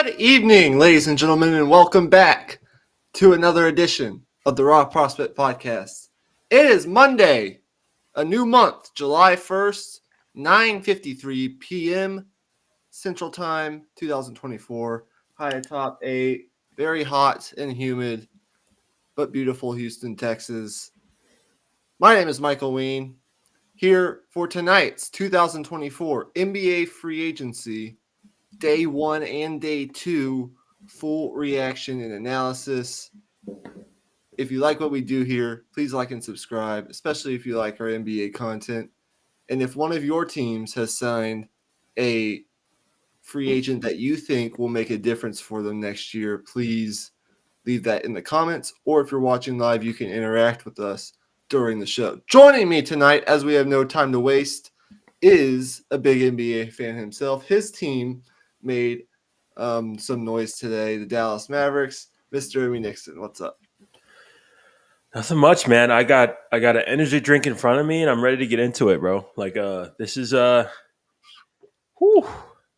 Good evening, ladies and gentlemen, and welcome back to another edition of the Raw Prospect Podcast. It is Monday, a new month, July 1st, 9:53 p.m. Central Time, 2024. High atop a very hot and humid but beautiful Houston, Texas. My name is Michael Ween, here for tonight's 2024 NBA Free Agency Day 1 and Day 2 full reaction and analysis. If you like what we do here, please like and subscribe, especially if you like our NBA content. And if one of your teams has signed a free agent that you think will make a difference for them next year, please leave that in the comments. Or if you're watching live, you can interact with us during the show. Joining me tonight, as we have no time to waste, is a big NBA fan himself. His team made some noise today, the Dallas Mavericks. Mr. Jeremy Nixon, what's up? Nothing much, man. I got an energy drink in front of me, and I'm ready to get into it, bro. This is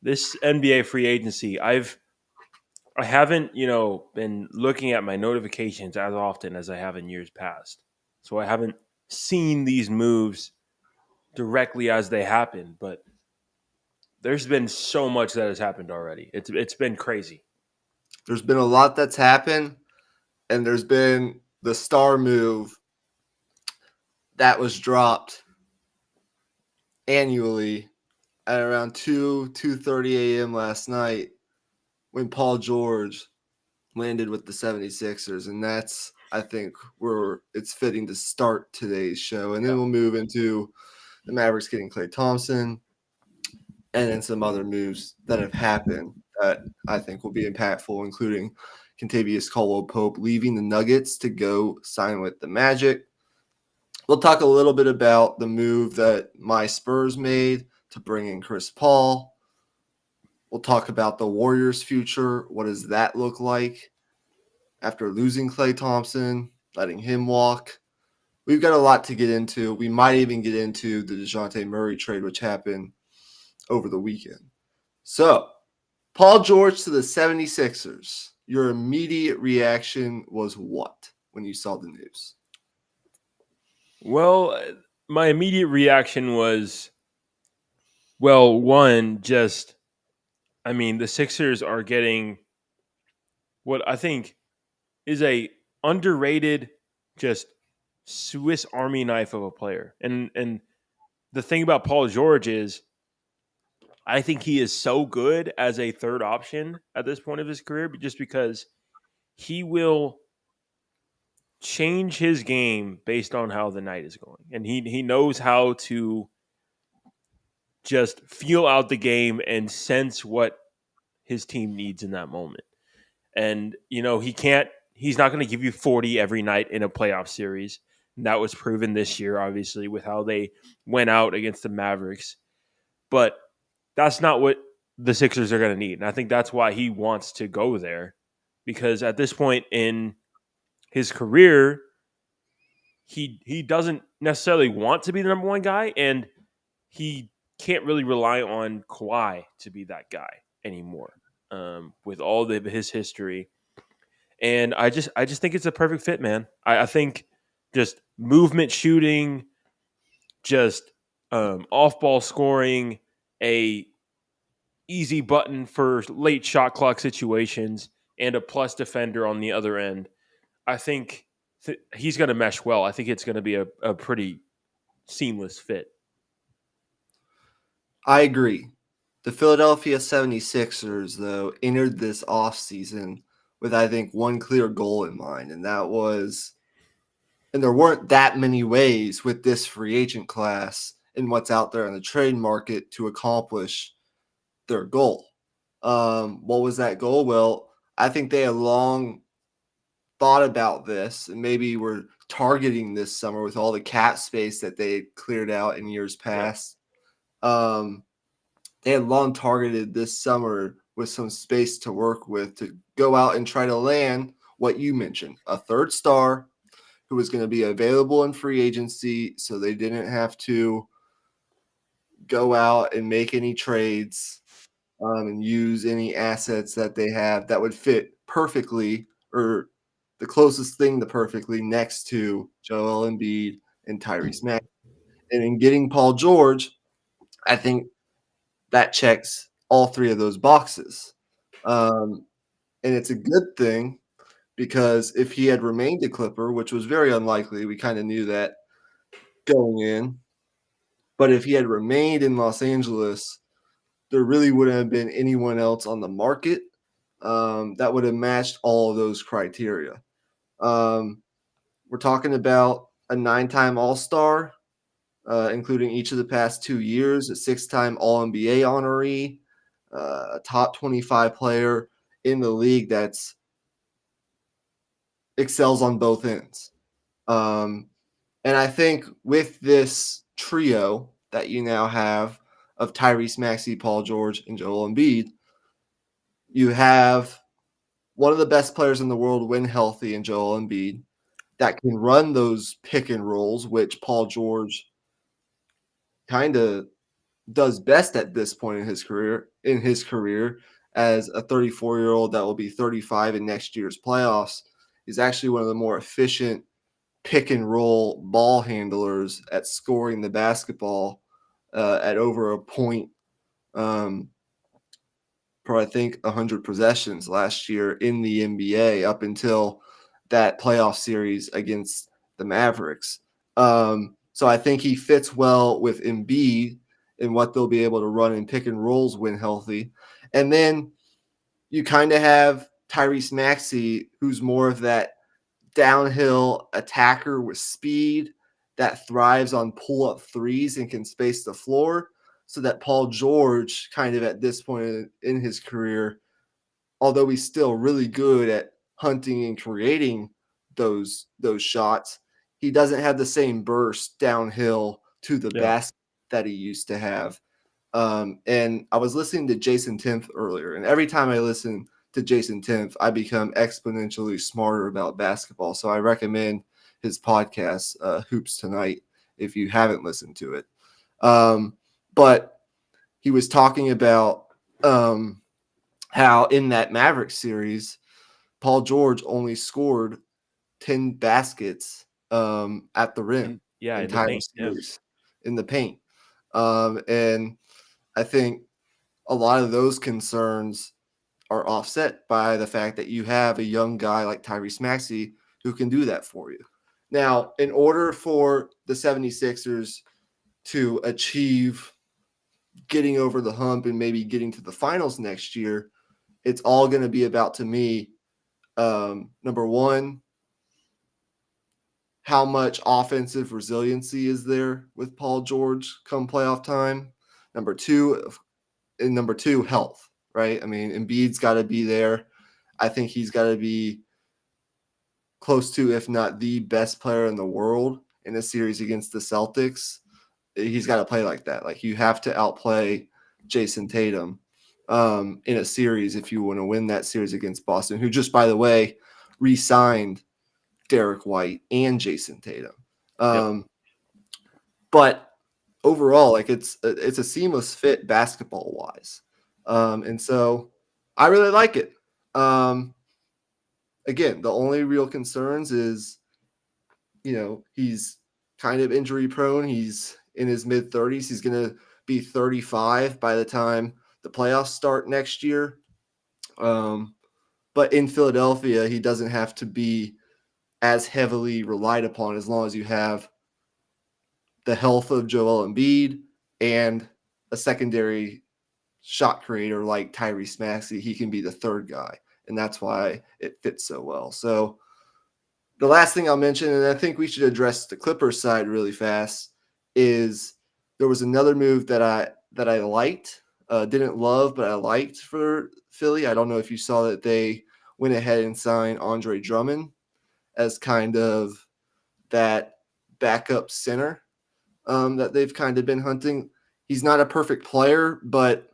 this NBA free agency. I haven't been looking at my notifications as often as I have in years past, so I haven't seen these moves directly as they happen. But there's been so much that has happened already. It's been crazy. There's been a lot that's happened, and there's been the star move that was dropped annually at around 2:30 a.m. last night when Paul George landed with the 76ers. And that's, I think, where it's fitting to start today's show. And then we'll move into the Mavericks getting KLAY Thompson and then some other moves that have happened that I think will be impactful, including Kentavious Caldwell-Pope leaving the Nuggets to go sign with the Magic. We'll talk a little bit about the move that my Spurs made to bring in Chris Paul. We'll talk about the Warriors' future. What does that look like after losing KLAY Thompson, letting him walk? We've got a lot to get into. We might even get into the DeJounte Murray trade, which happened over the weekend. So, Paul George to the 76ers. Your immediate reaction was what when you saw the news? Well, my immediate reaction was, the Sixers are getting what I think is a underrated, just Swiss Army knife of a player. And the thing about Paul George is, I think he is so good as a third option at this point of his career, just because he will change his game based on how the night is going, and he knows how to just feel out the game and sense what his team needs in that moment. And he's not going to give you 40 every night in a playoff series. And that was proven this year, obviously, with how they went out against the Mavericks. But that's not what the Sixers are going to need. And I think that's why he wants to go there, because at this point in his career, he doesn't necessarily want to be the number one guy, and he can't really rely on Kawhi to be that guy anymore, with all his history. And I just think it's a perfect fit, man. I think just movement shooting, just off ball scoring, a easy button for late shot clock situations, and a plus defender on the other end. I think he's going to mesh well. I think it's going to be a pretty seamless fit. I agree. The Philadelphia 76ers, though, entered this offseason with, I think, one clear goal in mind, and that was, and there weren't that many ways with this free agent class and what's out there in the trade market to accomplish their goal. What was that goal? Well, I think they had long thought about this and maybe were targeting this summer with all the cap space that they had cleared out in years past. They had long targeted this summer with some space to work with to go out and try to land what you mentioned, a third star who was going to be available in free agency, so they didn't have to go out and make any trades and use any assets that they have that would fit perfectly or the closest thing to perfectly next to Joel Embiid and Tyrese Maxey. And in getting Paul George, I think that checks all three of those boxes. And it's a good thing because if he had remained a Clipper, which was very unlikely, we kind of knew that going in, but if he had remained in Los Angeles, there really wouldn't have been anyone else on the market that would have matched all of those criteria. Um, we're talking about a 9-time All-Star, including each of the past 2 years, a 6-time All-NBA honoree, a top 25 player in the league that's excels on both ends. Um, and I think with this trio that you now have of Tyrese Maxey, Paul George, and Joel Embiid, you have one of the best players in the world when healthy in Joel Embiid that can run those pick and rolls, which Paul George kind of does best at this point in his career as a 34-year-old that will be 35 in next year's playoffs. Is actually one of the more efficient pick and roll ball handlers at scoring the basketball at over a point per I think 100 possessions last year in the NBA up until that playoff series against the Mavericks. So I think he fits well with Embiid and what they'll be able to run in pick and rolls when healthy. And then you kind of have Tyrese Maxey, who's more of that downhill attacker with speed that thrives on pull-up threes and can space the floor, so that Paul George kind of at this point in his career, although he's still really good at hunting and creating those shots, he doesn't have the same burst downhill to the basket that he used to have. And I was listening to Jason Timpf earlier, and every time I listen to Jason Timpf, I become exponentially smarter about basketball. So I recommend his podcast, Hoops Tonight, if you haven't listened to it. But he was talking about how in that Mavericks series, Paul George only scored 10 baskets at the rim in the entire paint. series in the paint. And I think a lot of those concerns are offset by the fact that you have a young guy like Tyrese Maxey who can do that for you. Now, in order for the 76ers to achieve getting over the hump and maybe getting to the finals next year, it's all going to be about, to me, number one, how much offensive resiliency is there with Paul George come playoff time. Number two, health, right? I mean, Embiid's got to be there. I think he's got to be close to, if not the best player in the world in a series against the Celtics. He's got to play like that. Like, you have to outplay Jason Tatum in a series if you want to win that series against Boston, who just, by the way, re-signed Derek White and Jason Tatum. But overall, like, it's a seamless fit basketball wise. And so I really like it. Again, the only real concerns is, he's kind of injury prone. He's in his mid 30s. He's going to be 35 by the time the playoffs start next year. But in Philadelphia, he doesn't have to be as heavily relied upon as long as you have the health of Joel Embiid and a secondary shot creator like Tyrese Maxey. He can be the third guy, and that's why it fits so well. So the last thing I'll mention, and I think we should address the Clippers side really fast, is there was another move that I liked, didn't love, but I liked for Philly. I don't know if you saw that they went ahead and signed Andre Drummond as kind of that backup center that they've kind of been hunting. He's not a perfect player, but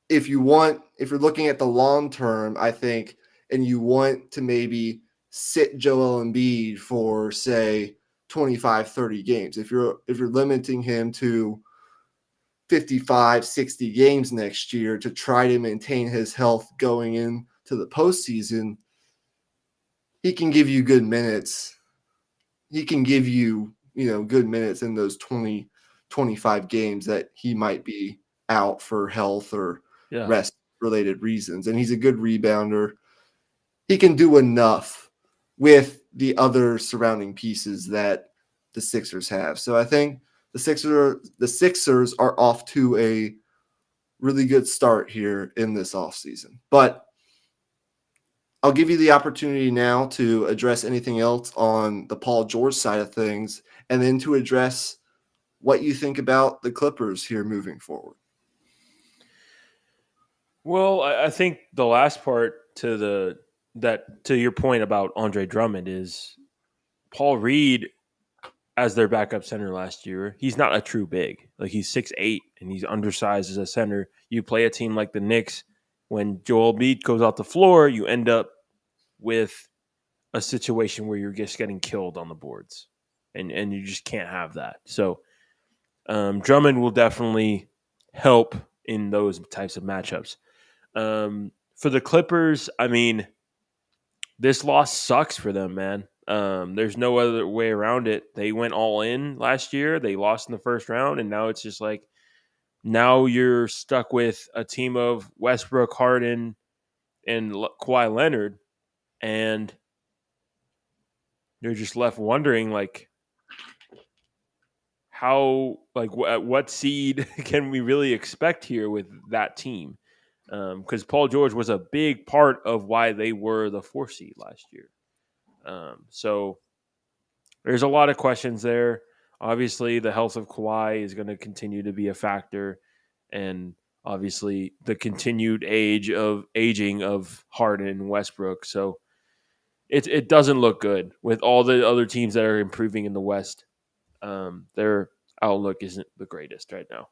if you're looking at the long term, I think, and you want to maybe sit Joel Embiid for, say, 25, 30 games, if you're limiting him to 55, 60 games next year to try to maintain his health going into the postseason, he can give you good minutes. He can give you, good minutes in those 20, 25 games that he might be out for health or Yeah. rest related reasons. And he's a good rebounder. He can do enough with the other surrounding pieces that the Sixers have. So I think the Sixers are off to a really good start here in this offseason. But I'll give you the opportunity now to address anything else on the Paul George side of things, and then to address what you think about the Clippers here moving forward. Well, I think the last part to your point about Andre Drummond is Paul Reed as their backup center last year. He's not a true big. Like, he's 6'8" and he's undersized as a center. You play a team like the Knicks, when Joel Embiid goes off the floor, you end up with a situation where you're just getting killed on the boards, and you just can't have that. So Drummond will definitely help in those types of matchups. For the Clippers, I mean, this loss sucks for them, man. There's no other way around it. They went all in last year. They lost in the first round, and now it's just like, now you're stuck with a team of Westbrook, Harden, and Kawhi Leonard, and you're just left wondering, like, how, like, what seed can we really expect here with that team? Because Paul George was a big part of why they were the 4 seed last year. So there's a lot of questions there. Obviously, the health of Kawhi is going to continue to be a factor, and obviously the continued aging of Harden and Westbrook. So it doesn't look good with all the other teams that are improving in the West. Their outlook isn't the greatest right now.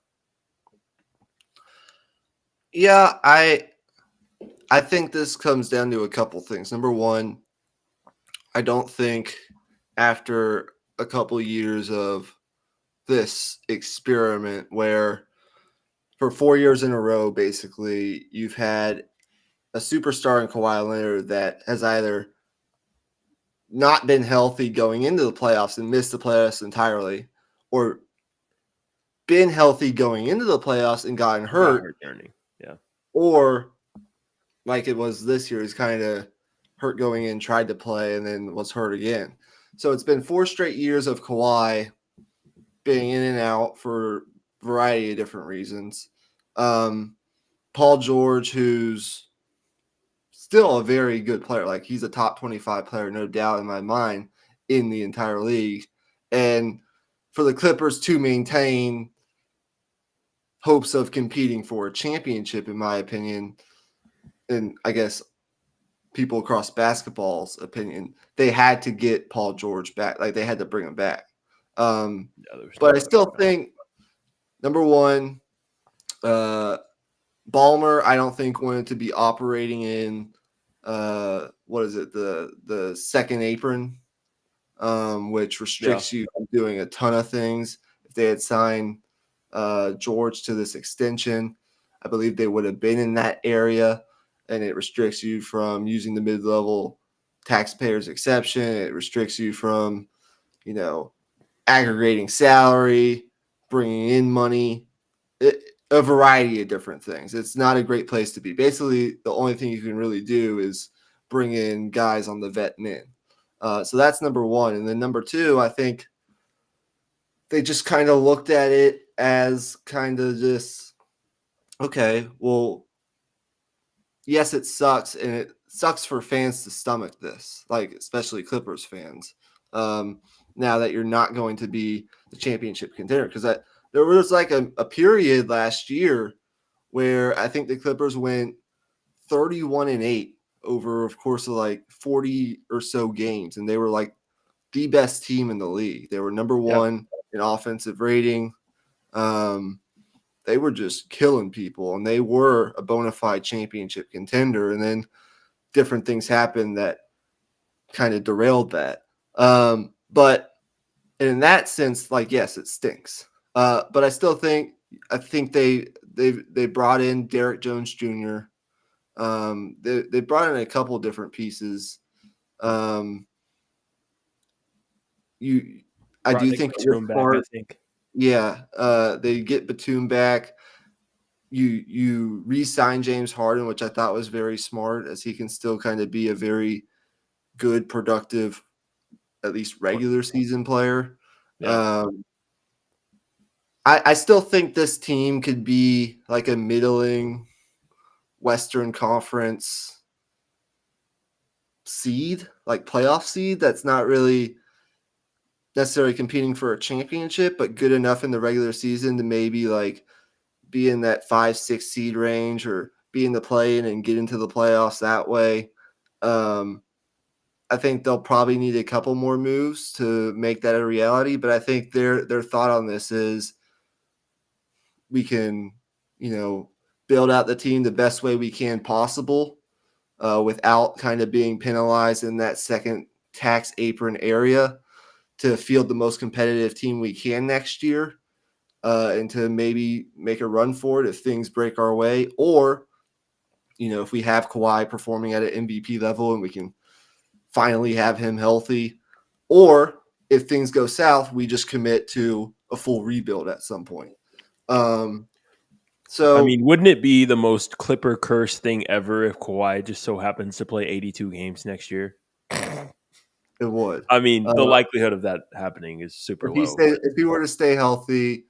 Yeah, I think this comes down to a couple things. Number one, I don't think after a couple years of this experiment where for 4 years in a row, basically, you've had a superstar in Kawhi Leonard that has either not been healthy going into the playoffs and missed the playoffs entirely, or been healthy going into the playoffs and gotten hurt, Yeah. or like it was this year, he's kind of hurt going in, tried to play, and then was hurt again. So it's been 4 straight years of Kawhi being in and out for a variety of different reasons. Paul George, who's still a very good player, like he's a top 25 player, no doubt in my mind, in the entire league. And for the Clippers to maintain hopes of competing for a championship, in my opinion, and I guess people across basketball's opinion, they had to get Paul George back. Like, they had to bring him back. But I still think, number one, Ballmer, I don't think wanted to be operating in the second apron, which restricts you from doing a ton of things. If they had signed George to this extension, I believe they would have been in that area, and it restricts you from using the mid-level taxpayers exception. It restricts you from, aggregating salary, bringing in money, a variety of different things. It's not a great place to be. Basically, the only thing you can really do is bring in guys on the vet min. So that's number one. And then number two, I think they just kind of looked at it as kind of just, okay, well, yes, it sucks, and it sucks for fans to stomach this, like especially Clippers fans. Now that you're not going to be the championship contender, because there was like a period last year where I think the Clippers went 31-8 over of course of like 40 or so games, and they were like the best team in the league. They were number one in offensive rating. They were just killing people, and they were a bona fide championship contender. And then different things happened that kind of derailed that. But in that sense, like, yes, it stinks. But I still think I think they brought in Derek Jones Jr. They brought in a couple different pieces. You, I Brought do Nick think you're Batum back, I smart. think. Yeah, they get Batum back. You re-sign James Harden, which I thought was very smart, as he can still kind of be a very good, productive, at least regular season player. Yeah. I still think this team could be like a middling Western Conference seed, like playoff seed. That's not really necessarily competing for a championship, but good enough in the regular season to maybe like be in that 5-6 seed range or be in the play-in and get into the playoffs that way. Um, I think they'll probably need a couple more moves to make that a reality, but I think their thought on this is we can, build out the team the best way we can possible without kind of being penalized in that second tax apron area to field the most competitive team we can next year and to maybe make a run for it if things break our way. Or, if we have Kawhi performing at an MVP level and we can finally have him healthy. Or if things go south, we just commit to a full rebuild at some point. I So mean, wouldn't it be the most Clipper curse thing ever if Kawhi just so happens to play 82 games next year? it would. I mean, the likelihood of that happening is super low. If he were to stay healthy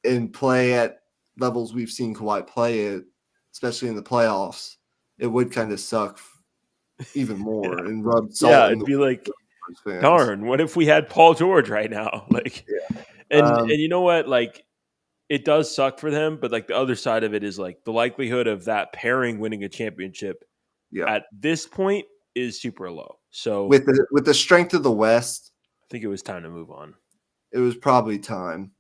and play at levels we've seen Kawhi play at, especially in the playoffs, it would kind of suck even more Yeah. and rub Yeah, salt in it'd the be like, fans. darn, what if we had Paul George right now? Like, Yeah. and you know what? Like, it does suck for them, but like the other side of it is like the likelihood of that pairing winning a championship Yeah. at this point is super low. So With the strength of the West, I think it was time to move on. it was probably time.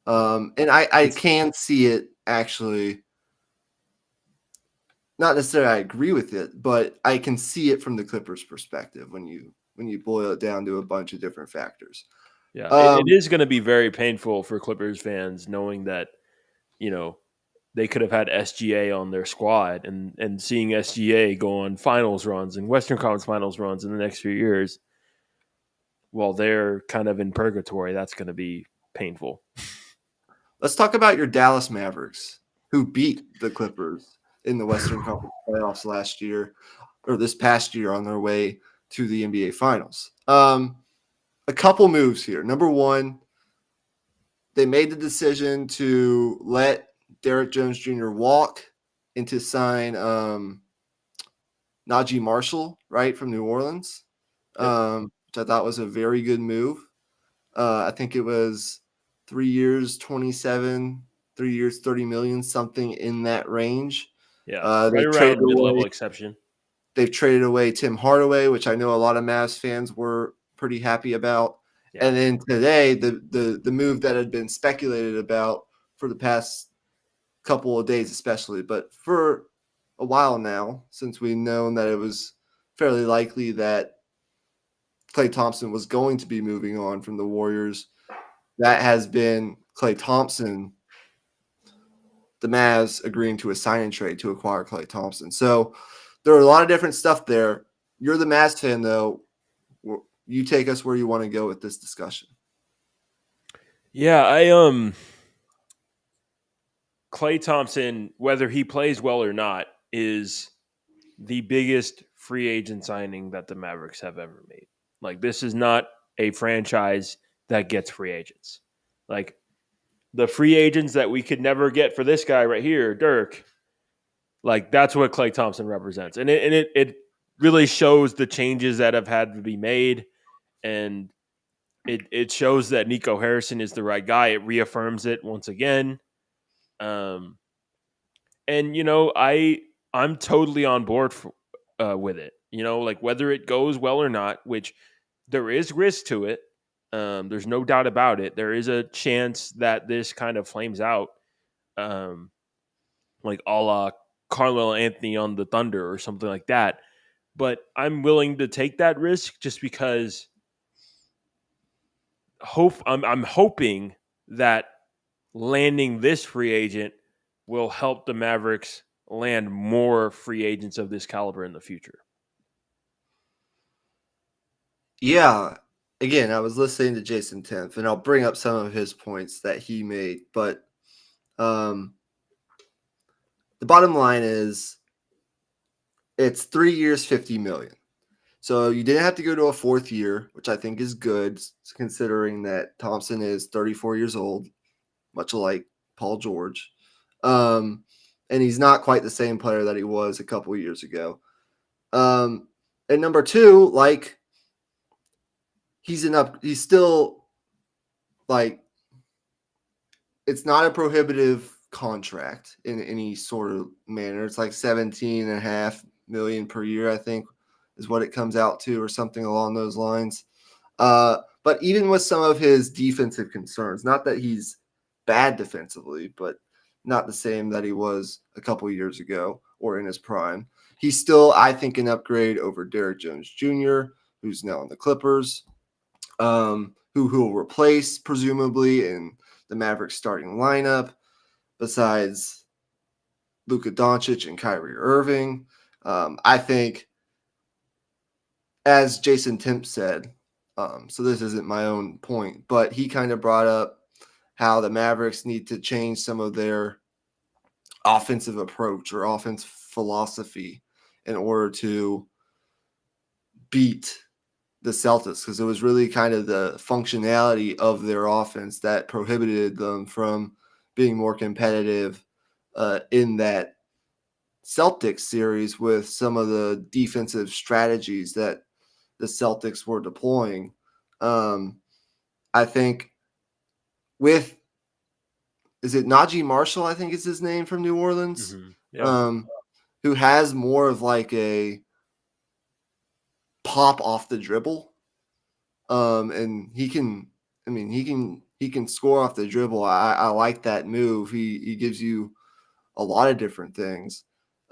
And I It's can see it actually. Not necessarily I agree with it, but I can see it from the Clippers' perspective when you boil it down to a bunch of different factors. Yeah, it Um, is going to be very painful for Clippers fans knowing that, you know, they could have had SGA on their squad and seeing SGA go on finals runs and Western Conference finals runs in the next few years while they're kind of in purgatory. That's going to be painful. let's talk about your Dallas Mavericks, who beat the Clippers in the Western Conference playoffs last year or this past year on their way to the NBA Finals. A couple moves here. Number one, they made the decision to let Derek Jones Jr. walk and to sign Najee Marshall, right, from New Orleans, Yep. which I thought was a very good move. I think it was 3 years, 27, 3 years, 30 million, something in that range. Yeah. Uh, Right they've around traded mid away level exception. they've traded away Tim Hardaway, which I know a lot of Mavs fans were pretty happy about. Yeah. And then today, the move that had been speculated about for the past couple of days, especially, but for a while now, since we've known that it was fairly likely that Klay Thompson was going to be moving on from the Warriors, that has been Klay Thompson, the Mavs agreeing to a sign and trade to acquire Klay Thompson. So there are a lot of different stuff there. You're the Mavs fan, though. You take us where you want to go with this discussion. Yeah, Klay Thompson, whether he plays well or not, is the biggest free agent signing that the Mavericks have ever made. Like, this is not a franchise that gets free agents. Like, the free agents that we could never get for this guy right here, Dirk, like, that's what Klay Thompson represents. And it really shows the changes that have had to be made. And it shows that Nico Harrison is the right guy. It reaffirms it once again. Um, and I'm totally on board with it. Like whether it goes well or not, which there is risk to it. There's no doubt about it. There is a chance that this kind of flames out, like a la Carmelo Anthony on the Thunder or something like that. But I'm willing to take that risk just because I'm hoping that landing this free agent will help the Mavericks land more free agents of this caliber in the future. Yeah. Again, I was listening to Jason Tenth, and I'll bring up some of his points that he made. But the bottom line is it's 3 years, $50 million. So you didn't have to go to a fourth year, which I think is good, considering that Thompson is 34 years old, much like Paul George. And he's not quite the same player that he was a couple of years ago. And number two, like, he's still, like, it's not a prohibitive contract in any sort of manner. It's like 17.5 million per year, I think, is what it comes out to, or something along those lines. But even with some of his defensive concerns, not that he's bad defensively, but not the same that he was a couple years ago or in his prime, he's still, I think, an upgrade over Derrick Jones Jr., who's now in the Clippers, who will replace, presumably, in the Mavericks starting lineup, besides Luka Doncic and Kyrie Irving. I think, as Jason Timp said, so this isn't my own point, but he kind of brought up how the Mavericks need to change some of their offensive approach or offense philosophy in order to beat the Celtics, because it was really kind of the functionality of their offense that prohibited them from being more competitive in that Celtics series with some of the defensive strategies that the Celtics were deploying. I think with, is it Najee Marshall, I think is his name, from New Orleans, Mm-hmm. Yeah. who has more of like a pop off the dribble. And he can, I mean, he can score off the dribble. I like that move. He gives you a lot of different things.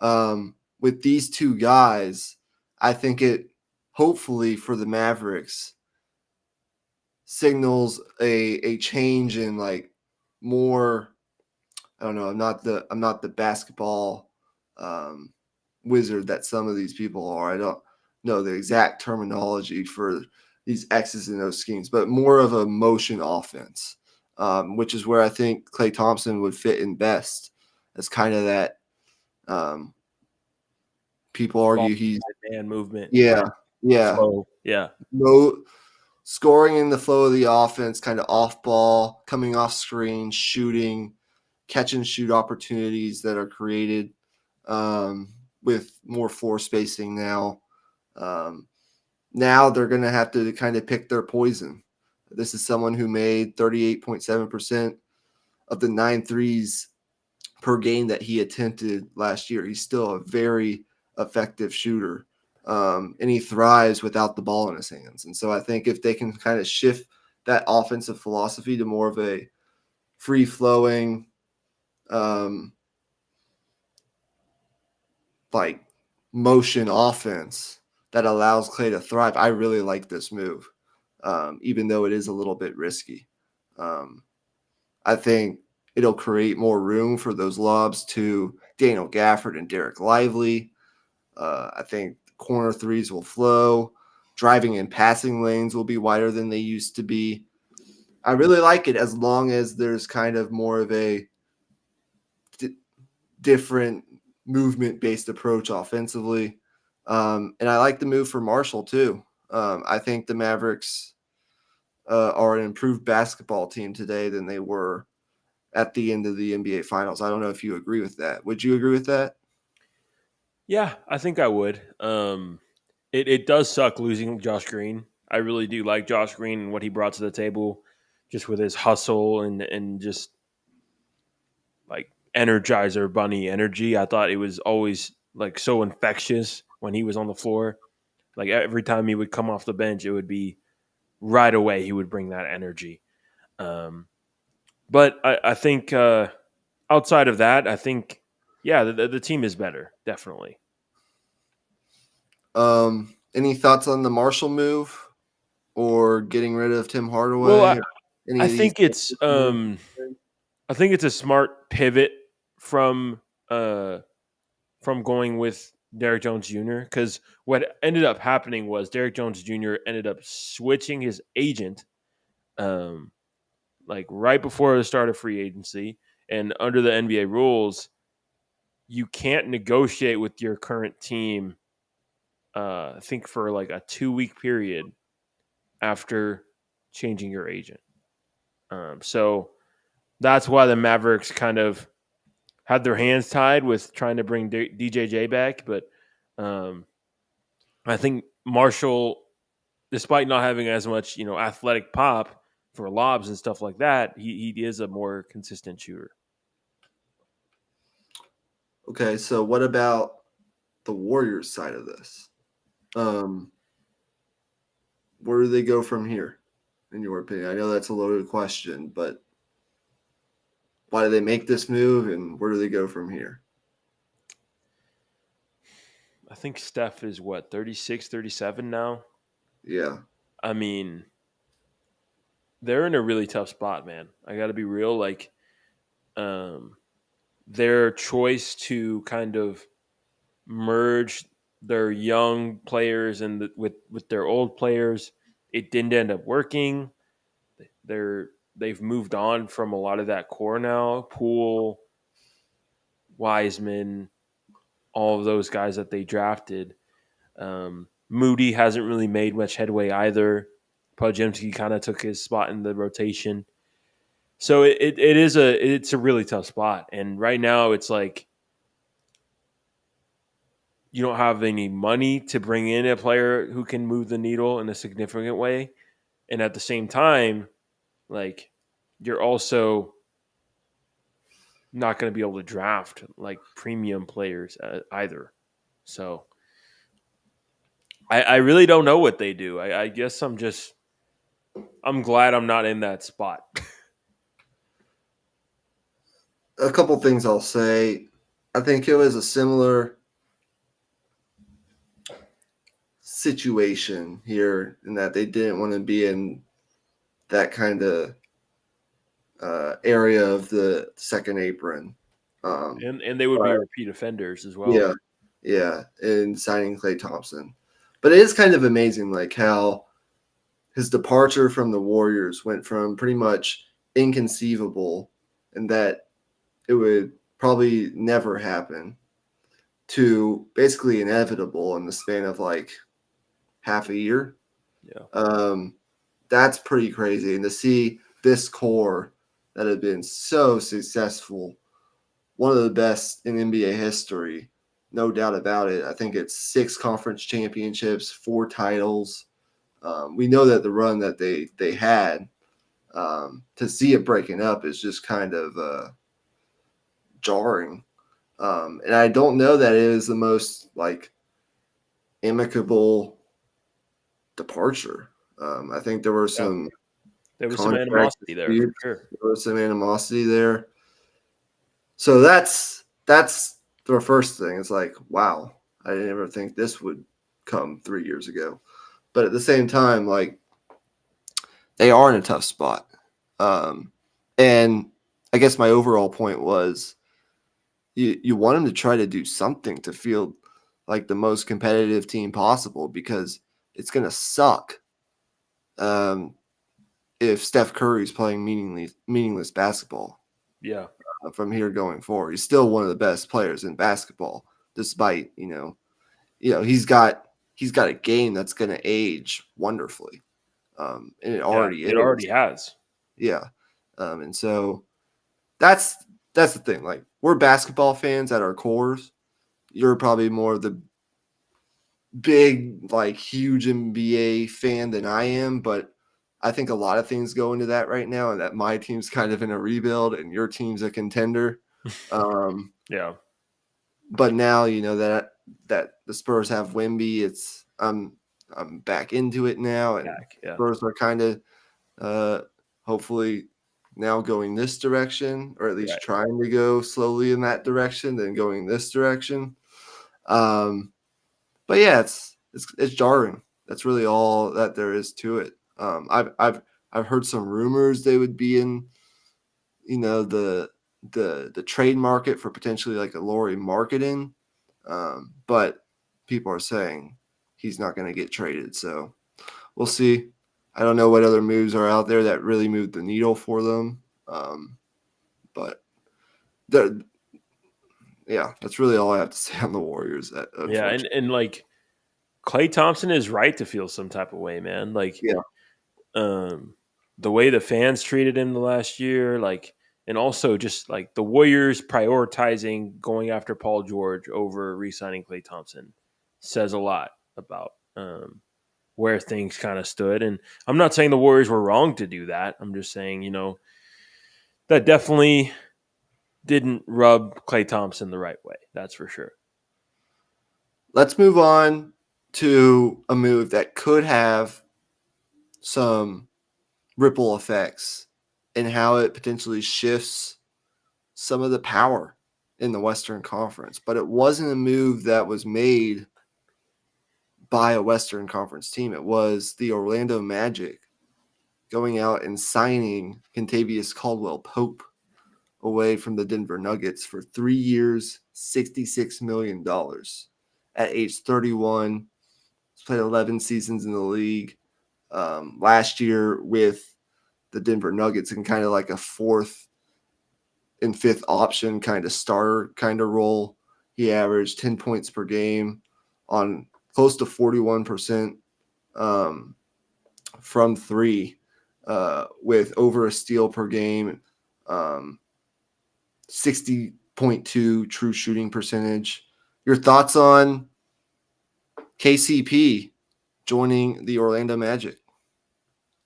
With these two guys, I think it, hopefully for the Mavericks, signals a change in, like, more, I don't know, I'm not the basketball wizard that some of these people are. I don't know the exact terminology for these X's and O's schemes, but more of a motion offense, which is where I think Klay Thompson would fit in best, as kind of that. People Ball argue he's, man movement. yeah, yeah, Flow. Yeah. no, scoring in the flow of the offense, kind of off ball, coming off screen, shooting, catch and shoot opportunities that are created with more floor spacing now. Now they're going to have to kind of pick their poison. This is someone who made 38.7% of the 9 threes per game that he attempted last year. He's still a very effective shooter, and he thrives without the ball in his hands. And so I think if they can kind of shift that offensive philosophy to more of a free-flowing, like, motion offense that allows Klay to thrive, I really like this move, even though it is a little bit risky. I think it'll create more room for those lobs to Daniel Gafford and Derek Lively. I think corner threes will flow. Driving and passing lanes will be wider than they used to be. I really like it, as long as there's kind of more of a different movement-based approach offensively. And I like the move for Marshall too. I think the Mavericks are an improved basketball team today than they were at the end of the NBA Finals. I don't know if you agree with that. Would you agree with that? Yeah, I think I would. It does suck losing Josh Green. I really do like Josh Green and what he brought to the table, just with his hustle and just like Energizer Bunny energy. I thought it was always like so infectious when he was on the floor. Like every time he would come off the bench, it would be right away. He would bring that energy. Um, but I think outside of that, I think yeah, the team is better, definitely. Any thoughts on the Marshall move or getting rid of Tim Well, Hardaway? Or any I of these think it's moves? I think it's a smart pivot from going with Derrick Jones Jr. because what ended up happening was Derrick Jones Jr. ended up switching his agent, um, like right before the start of free agency, and under the NBA rules, you can't negotiate with your current team. I think for like a 2-week period after changing your agent. So that's why the Mavericks kind of had their hands tied with trying to bring DJJ back. But um, I think Marshall, despite not having as much, athletic pop for lobs and stuff like that, he is a more consistent shooter. Okay, so what about the Warriors side of this? Where do they go from here, in your opinion? I know that's a loaded question, but why do they make this move, and where do they go from here? I think Steph is 36, 37 now. Yeah. I mean, they're in a really tough spot, man. I got to be real. Like, their choice to kind of merge their young players and with their old players, it didn't end up working. They've moved on from a lot of that core now. Poole, Wiseman, all of those guys that they drafted. Moody hasn't really made much headway either. Podziemski kind of took his spot in the rotation. So it's a really tough spot. And right now it's like you don't have any money to bring in a player who can move the needle in a significant way. And at the same time, like you're also not going to be able to draft like premium players either. So I really don't know what they do. I guess I'm glad I'm not in that spot. A couple things I'll say. I think it was a similar situation here in that they didn't want to be in that kind of area of the second apron. And they would be repeat offenders as well. Yeah, yeah, in signing KLAY Thompson. But it is kind of amazing, like how his departure from the Warriors went from pretty much inconceivable and that it would probably never happen to basically inevitable in the span of like half a year. Yeah. That's pretty crazy. And to see this core that had been so successful, one of the best in NBA history, no doubt about it. I think it's 6 conference championships, 4 titles. We know that the run that they had, to see it breaking up is just kind of jarring. And I don't know that it is the most like amicable departure. I think there were some animosity there for sure. There was some animosity there. So that's the first thing. It's like, wow, I didn't ever think this would come 3 years ago. But at the same time, like they are in a tough spot. And I guess my overall point was you want them to try to do something to feel like the most competitive team possible because it's going to suck if Steph Curry's playing meaningless basketball. Yeah. From here going forward, he's still one of the best players in basketball, despite he's got a game that's going to age wonderfully, and it already has. Yeah, and so that's the thing. Like we're basketball fans at our cores. You're probably more of the big, like huge NBA fan than I am, but I think a lot of things go into that right now, and that my team's kind of in a rebuild and your team's a contender. Yeah. But now that the Spurs have Wemby, I'm back into it now, and Spurs are kind of hopefully now going this direction, or at least trying to go slowly in that direction, then going this direction. But yeah, it's jarring. That's really all that there is to it. I've heard some rumors they would be in the trade market for potentially like a Lauri Markkanen, but people are saying he's not going to get traded. So we'll see. I don't know what other moves are out there that really moved the needle for them, but yeah, that's really all I have to say on the Warriors. Yeah, Unfortunately, and like Klay Thompson is right to feel some type of way, man. Like yeah, the way the fans treated him the last year, like, and also just like the Warriors prioritizing going after Paul George over re-signing Klay Thompson says a lot about where things kind of stood. And I'm not saying the Warriors were wrong to do that. I'm just saying, that definitely didn't rub Klay Thompson the right way. That's for sure. let's move on to a move that could have some ripple effects and how it potentially shifts some of the power in the Western Conference. But it wasn't a move that was made by a Western Conference team. It was the Orlando Magic going out and signing Kentavious Caldwell-Pope away from the Denver Nuggets for 3 years, $66 million. At age 31, he's played 11 seasons in the league. Last year with the Denver Nuggets in kind of like a fourth and fifth option kind of starter kind of role. He averaged 10 points per game on close to 41% from three, with over a steal per game, 60.2 true shooting percentage. Your thoughts on KCP joining the Orlando Magic?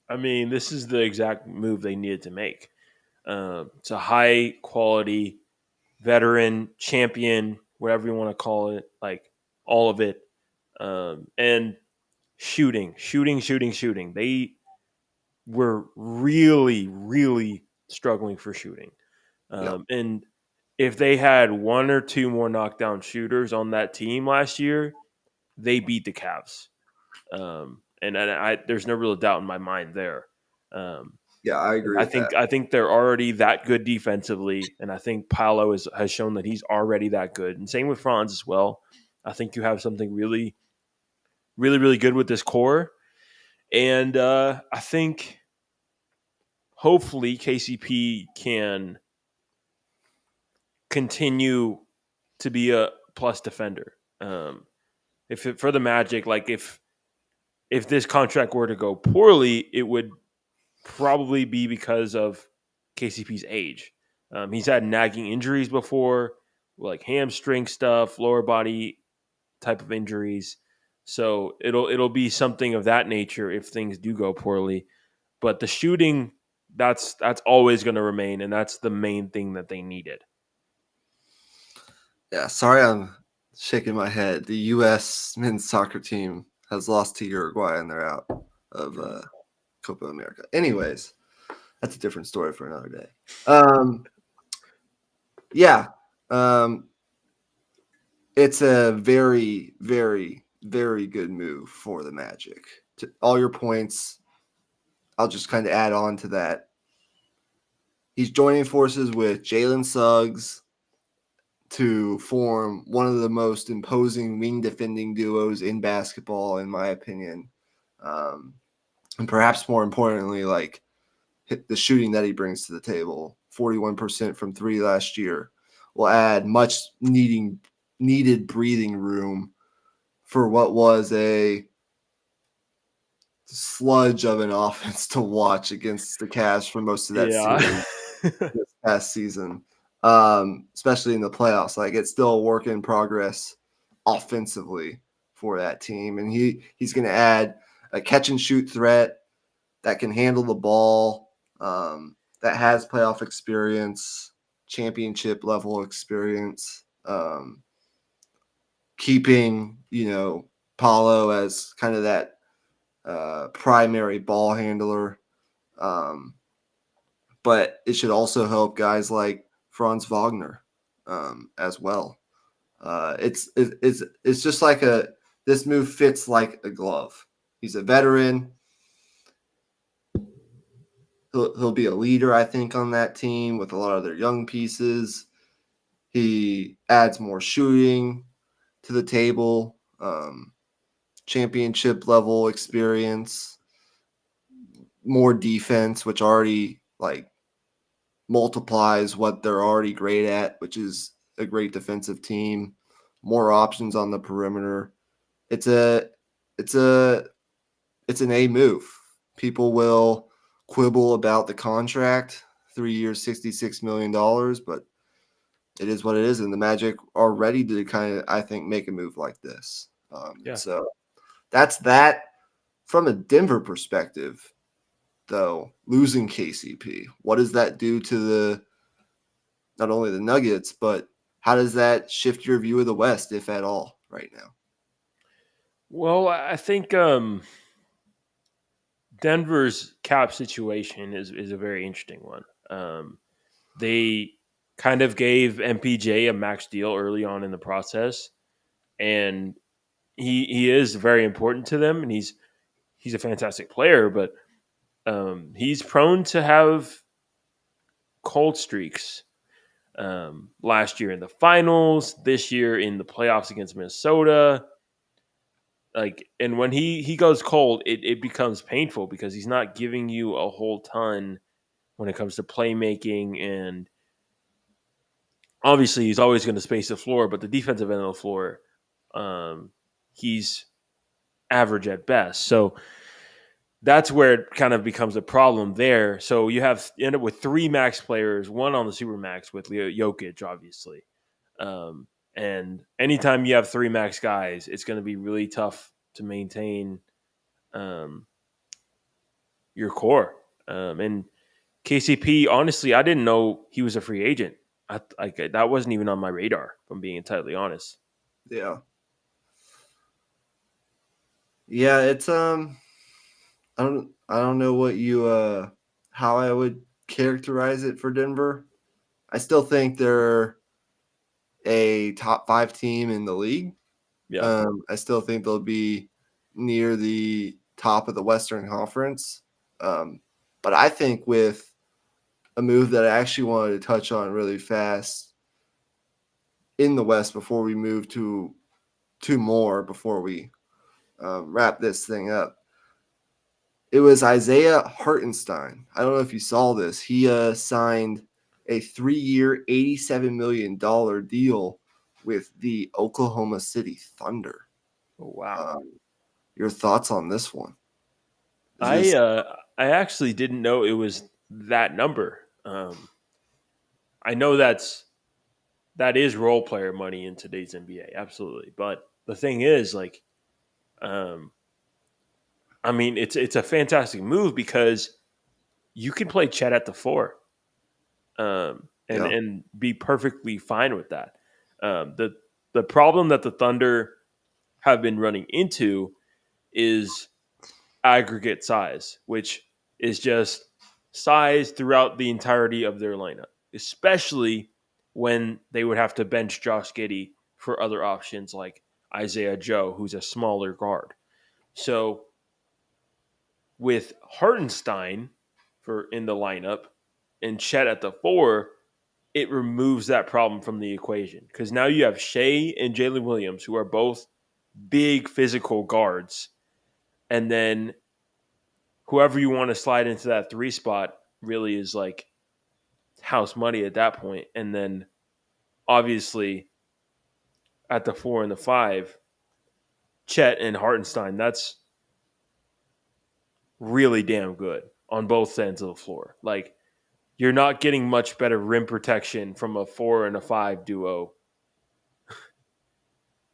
I mean, this is the exact move they needed to make. It's a high quality veteran champion, whatever you want to call it, like all of it. And shooting. They were really, really struggling for shooting. Yep. And if they had one or two more knockdown shooters on that team last year, they beat the Cavs. And there's no real doubt in my mind there. Um, Yeah, I and agree with that. I think they're already that good defensively, and I think Paolo has shown that he's already that good. And same with Franz as well. I think you have something really, really, really good with this core, and I think hopefully KCP can continue to be a plus defender. For the Magic, like if this contract were to go poorly, it would probably be because of KCP's age. He's had nagging injuries before, like hamstring stuff, lower body type of injuries. So it'll be something of that nature if things do go poorly. But the shooting, that's always going to remain, and that's the main thing that they needed. Yeah, sorry I'm shaking my head. The U.S. men's soccer team has lost to Uruguay and they're out of Copa America. Anyways, that's a different story for another day. Yeah, it's a very, very, very good move for the Magic. To all your points, I'll just kind of add on to that. He's joining forces with Jalen Suggs to form one of the most imposing wing defending duos in basketball, in my opinion. And perhaps more importantly, like the shooting that he brings to the table, 41% from three last year, will add much needed breathing room for what was a sludge of an offense to watch against the Cavs for most of that Yeah. series this past season, especially in the playoffs. Like it's still a work in progress offensively for that team, and he's going to add a catch and shoot threat that can handle the ball, that has playoff experience, championship level experience, keeping Paulo as kind of that primary ball handler. But it should also help guys like Franz Wagner as well. It's just like this move fits like a glove. He's a veteran. He'll be a leader, I think, on that team with a lot of their young pieces. He adds more shooting to the table, championship level experience, more defense, which already like multiplies what they're already great at, which is a great defensive team. More options on the perimeter. It's a it's a it's an A move. People will quibble about the contract, 3 years, $66 million, but it is what it is. And the Magic are ready to kind of, I think, make a move like this. Yeah. So that's that. From a Denver perspective, though, losing KCP, what does that do to the not only the Nuggets, but how does that shift your view of the West, if at all, right now? Well, I think Denver's cap situation is a very interesting one. They kind of gave MPJ a max deal early on in the process, and he is very important to them, and he's a fantastic player, but he's prone to have cold streaks. Last year in the finals, this year in the playoffs against Minnesota. And when he goes cold, it becomes painful because he's not giving you a whole ton when it comes to playmaking, and obviously he's always going to space the floor, but the defensive end of the floor, he's average at best. So that's where it kind of becomes a problem there. So you end up with three max players, one on the super max with Jokic, obviously. And anytime you have three max guys, it's going to be really tough to maintain um, your core. And KCP, honestly, I didn't know he was a free agent. That wasn't even on my radar, if I'm being entirely honest. Yeah. Yeah, it's I don't know what you how I would characterize it for Denver. I still think they're a top 5 team in the league. Yeah. I still think they'll be near the top of the Western Conference. Um, but I think with a move that I actually wanted to touch on really fast in the West before we move to two more before we wrap this thing up. It was Isaiah Hartenstein. I don't know if you saw this. He signed a 3-year, $87 million deal with the Oklahoma City Thunder. Oh, wow. Your thoughts on this one? Is I this uh, I actually didn't know it was that number. I know that is role player money in today's NBA, absolutely. But the thing is, um, I mean, it's a fantastic move because you can play Chet at the four, and yeah, and be perfectly fine with that. The problem that the Thunder have been running into is aggregate size, which is just size throughout the entirety of their lineup, especially when they would have to bench Josh Giddey for other options like Isaiah Joe, who's a smaller guard. So with Hartenstein for in the lineup and Chet at the four, it removes that problem from the equation because now you have Shea and Jalen Williams, who are both big physical guards, and then whoever you want to slide into that three spot really is like house money at that point. And then obviously at the 4 and the 5, Chet and Hartenstein, that's really damn good on both ends of the floor. Like you're not getting much better rim protection from a 4 and a 5 duo.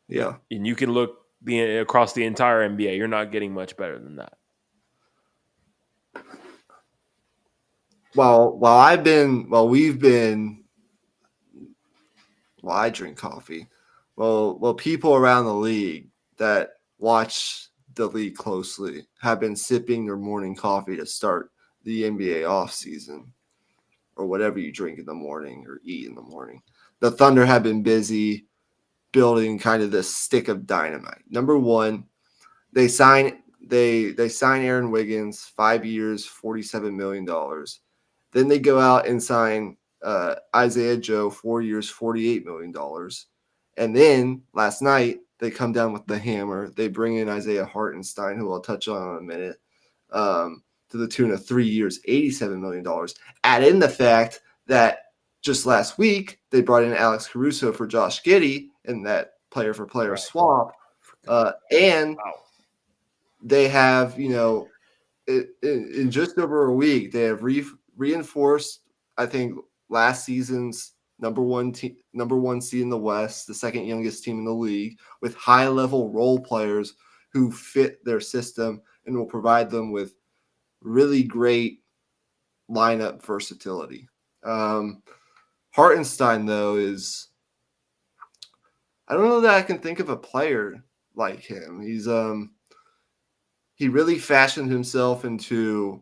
yeah. And you can look across the entire NBA, you're not getting much better than that. I drink coffee. Well, people around the league that watch the league closely have been sipping their morning coffee to start the NBA off season, or whatever you drink in the morning or eat in the morning. The Thunder have been busy building kind of this stick of dynamite. Number one, they sign they sign Aaron Wiggins, 5 years, $47 million. Then they go out and sign Isaiah Joe, 4 years, $48 million. And then last night, they come down with the hammer. They bring in Isaiah Hartenstein, who I'll touch on in a minute, to the tune of 3 years, $87 million. Add in the fact that just last week, they brought in Alex Caruso for Josh Giddey in that player-for-player swap. And they have, in just over a week, they have reinforced, I think, last season's number one seed in the West, the second youngest team in the league, with high-level role players who fit their system and will provide them with really great lineup versatility. Hartenstein, though, I don't know that I can think of a player like him. He really fashioned himself into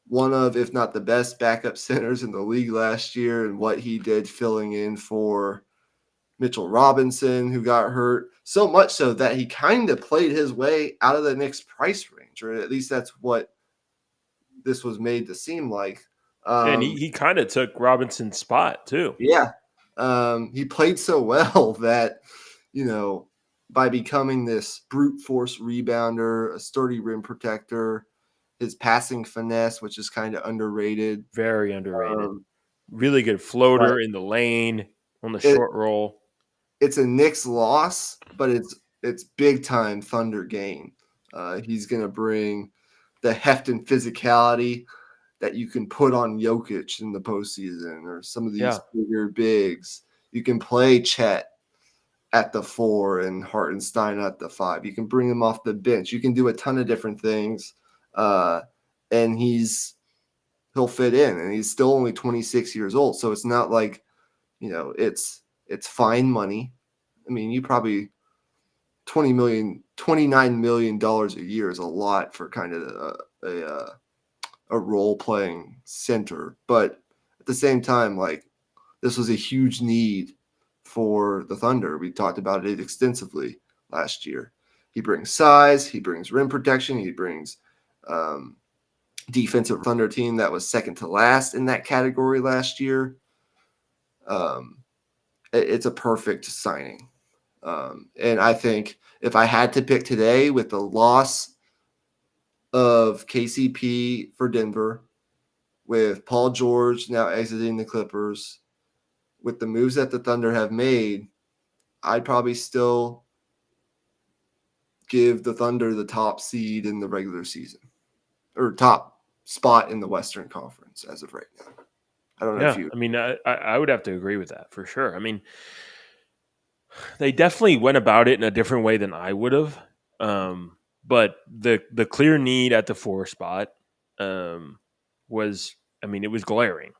one of, if not the best backup centers in the league last year, and what he did filling in for Mitchell Robinson, who got hurt, so much so that he kind of played his way out of the Knicks' price range, or at least that's what this was made to seem like. And he kind of took Robinson's spot too. Yeah. He played so well that, by becoming this brute force rebounder, a sturdy rim protector, his passing finesse, which is kind of underrated. Very underrated. Really good floater in the lane on the short roll. It's a Knicks loss, but it's big time Thunder gain. He's going to bring the heft and physicality that you can put on Jokic in the postseason, or some of these bigger bigs. You can play Chet at the 4 and Hartenstein at the 5. You can bring him off the bench. You can do a ton of different things, and he'll fit in. And he's still only 26 years old, so it's not like, it's fine money. I mean, you probably $29 million a year is a lot for kind of a role-playing center. But at the same time, this was a huge need for the Thunder. We talked about it extensively last year. He brings size, he brings rim protection, he brings defensive Thunder team that was second to last in that category last year. It's a perfect signing. And I think if I had to pick today, with the loss of KCP for Denver, with Paul George now exiting the Clippers, with the moves that the Thunder have made, I'd probably still give the Thunder the top seed in the regular season, or top spot in the Western Conference as of right now. I don't know if you... I mean, I would have to agree with that for sure. I mean, they definitely went about it in a different way than I would have. But the clear need at the 4 spot was, it was glaring.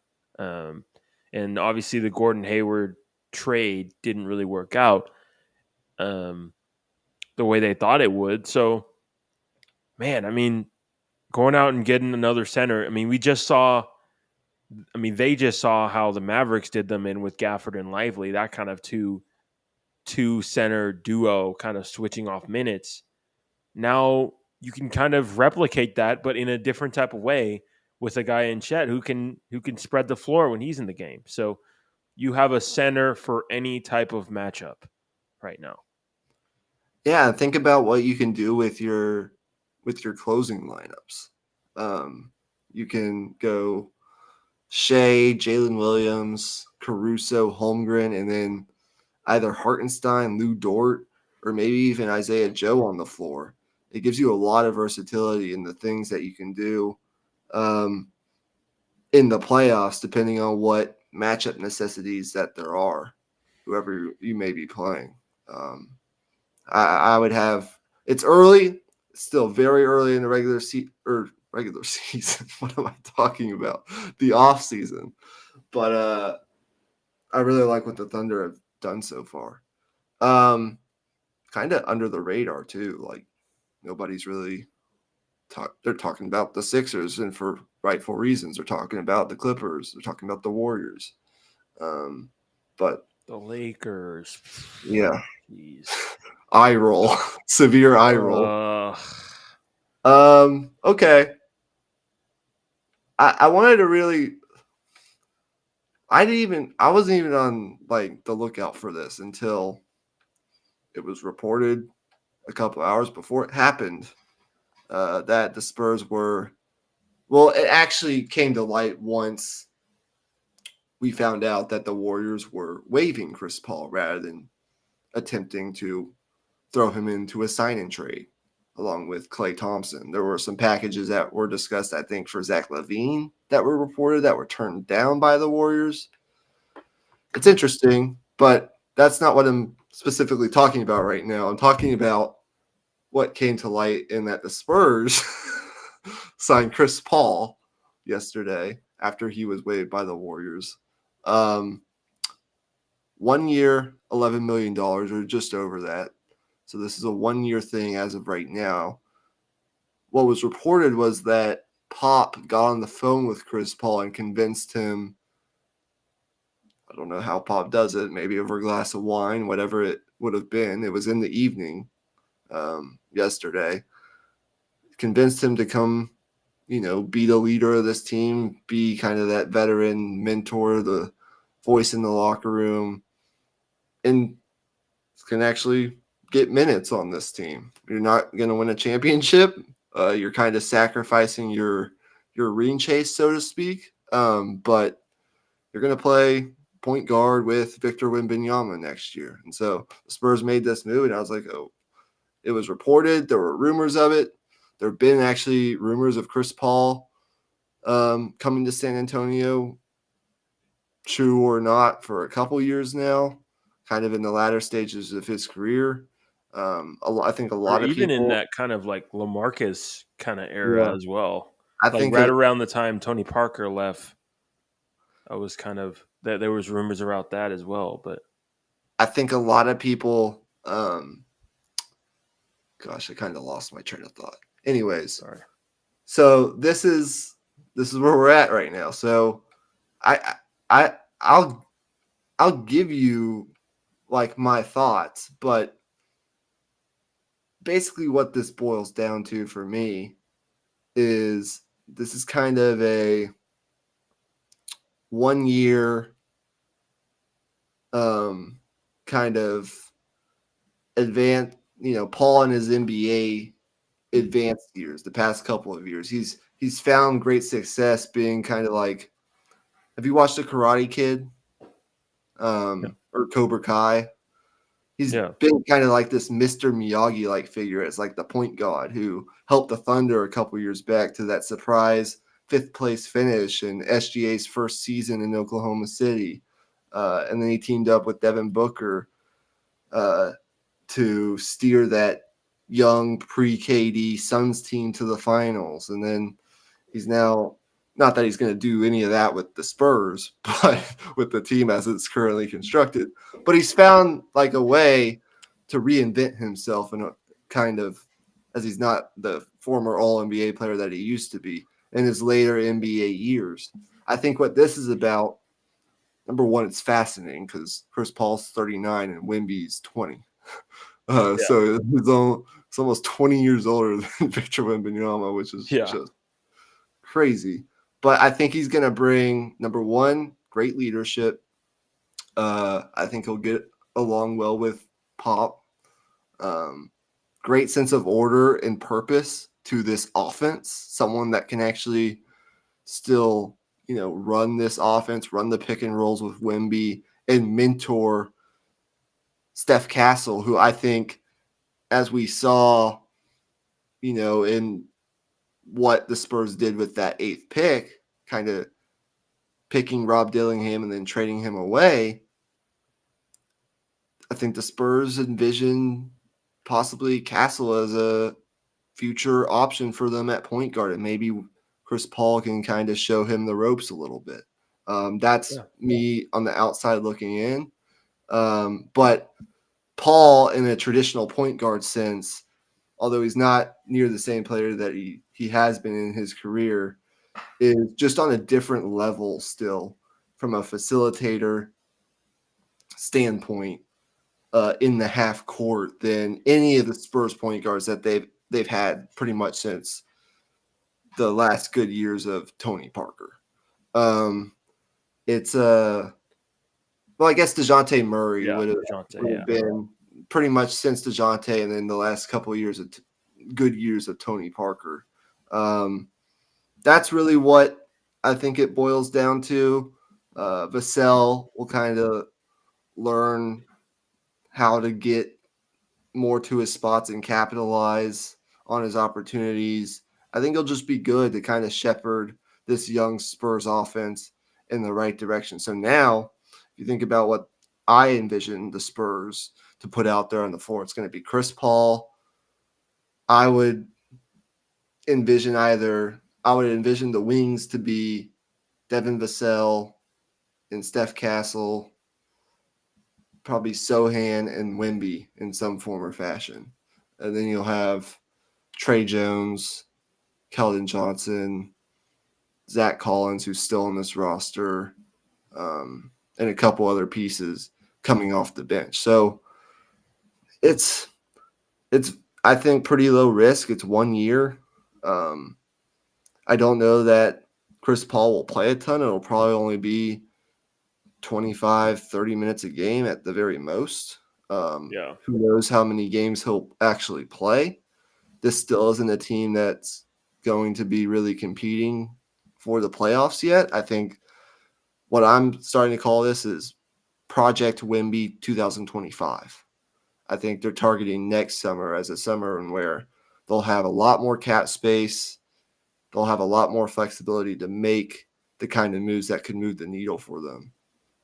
And obviously the Gordon Hayward trade didn't really work out the way they thought it would. So, man, going out and getting another center, they just saw how the Mavericks did them in with Gafford and Lively, that kind of two center duo kind of switching off minutes. Now you can kind of replicate that, but in a different type of way, with a guy in Chet who can spread the floor when he's in the game. So you have a center for any type of matchup right now. Yeah, think about what you can do with your closing lineups. You can go Shea, Jalen Williams, Caruso, Holmgren, and then either Hartenstein, Lou Dort, or maybe even Isaiah Joe on the floor. It gives you a lot of versatility in the things that you can do in the playoffs, depending on what matchup necessities that there are, whoever you may be playing. I would have – it's early, still very early in the regular season. What am I talking about? The off season. But I really like what the Thunder have done so far. Kind of under the radar too. Like, nobody's really they're talking about the Sixers, and for rightful reasons. They're talking about the Clippers. They're talking about the Warriors. But the Lakers. Yeah. Jeez. Eye roll. Severe eye roll. Okay. I wanted to really. I wasn't even on like the lookout for this until it was reported a couple hours before it happened that the Spurs were. Well, it actually came to light once we found out that the Warriors were waiving Chris Paul rather than attempting to throw him into a sign-in trade along with KLAY Thompson. There were some packages that were discussed, I think, for Zach LaVine that were reported that were turned down by the Warriors. It's interesting, but that's not what I'm specifically talking about right now. I'm talking about what came to light in that the Spurs signed Chris Paul yesterday after he was waived by the Warriors. 1 year, $11 million, or just over that. So this is a 1 year thing as of right now. What was reported was that Pop got on the phone with Chris Paul and convinced him. I don't know how Pop does it, maybe over a glass of wine, whatever it would have been. It was in the evening yesterday. Convinced him to come, be the leader of this team, be kind of that veteran mentor, the voice in the locker room, and can actually get minutes on this team. You're not going to win a championship. You're kind of sacrificing your ring chase, so to speak. But you're going to play point guard with Victor Wembanyama next year. And so the Spurs made this move, and I was like, oh, it was reported. There were rumors of it. There have been actually rumors of Chris Paul coming to San Antonio, true or not, for a couple years now, kind of in the latter stages of his career. I think a Or lot of even in people. that kind of like LaMarcus kind of Yeah, era as well. I Like think right around the time Tony Parker left, I was kind of that there was rumors about that as well. But a lot of people. Gosh, I kind of lost my train of thought. Anyways, sorry. so this is where we're at right now. So I'll give you like my thoughts, but basically what this boils down to for me is this is kind of a 1 year kind of advanced, Paul in his NBA advanced years, the past couple of years. He's found great success being kind of like, have you watched The Karate Kid Yeah. or Cobra Kai? He's Yeah. been kind of like this Mr. Miyagi like figure as like the point guard who helped the Thunder a couple years back to that surprise fifth place finish in SGA's first season in Oklahoma City. And then he teamed up with Devin Booker to steer that young pre-KD Suns team to the finals. And then he's now, not that he's going to do any of that with the Spurs, but with the team as it's currently constructed. But he's found like a way to reinvent himself in a kind of, as he's not the former All NBA player that he used to be in his later NBA years. I think what this is about, number one, it's fascinating because Chris Paul's 39 and Wemby's 20. Yeah. So it's almost 20 years older than Victor Wembanyama, which is Yeah. just crazy. But I think he's going to bring, number one, great leadership. I think he'll get along well with Pop. Great sense of order and purpose to this offense. Someone that can actually still, run this offense, run the pick and rolls with Wemby, and mentor Steph Castle, who I think, as we saw, in what the Spurs did with that eighth pick, kind of picking Rob Dillingham and then trading him away, I think the Spurs envision possibly Castle as a future option for them at point guard, and maybe Chris Paul can kind of show him the ropes a little bit. That's me on the outside looking in. But Paul, in a traditional point guard sense, although he's not near the same player that he has been in his career, is just on a different level still from a facilitator standpoint in the half court than any of the Spurs point guards that they've had pretty much since the last good years of Tony Parker. It's well, I guess DeJounte Murray Yeah, would DeJounte, have been pretty much since DeJounte, and then the last couple of years of good years of Tony Parker. That's really what I think it boils down to. Vassell will kind of learn how to get more to his spots and capitalize on his opportunities. I think he'll just be good to kind of shepherd this young Spurs offense in the right direction. So now, if you think about what I envision the Spurs to put out there on the floor, it's going to be Chris Paul. I would envision the wings to be Devin Vassell and Steph Castle, probably Sohan and Wemby in some form or fashion. And then you'll have Trey Jones, Keldon Johnson, Zach Collins, who's still on this roster, and a couple other pieces coming off the bench. So it's I think pretty low risk. It's 1 year. I don't know that Chris Paul will play a ton. It'll probably only be 25, 30 minutes a game at the very most. Who knows how many games he'll actually play. This still isn't a team that's going to be really competing for the playoffs yet. I think what I'm starting to call this is Project Wemby 2025. I think they're targeting next summer as a summer in where they'll have a lot more cap space. They'll have a lot more flexibility to make the kind of moves that could move the needle for them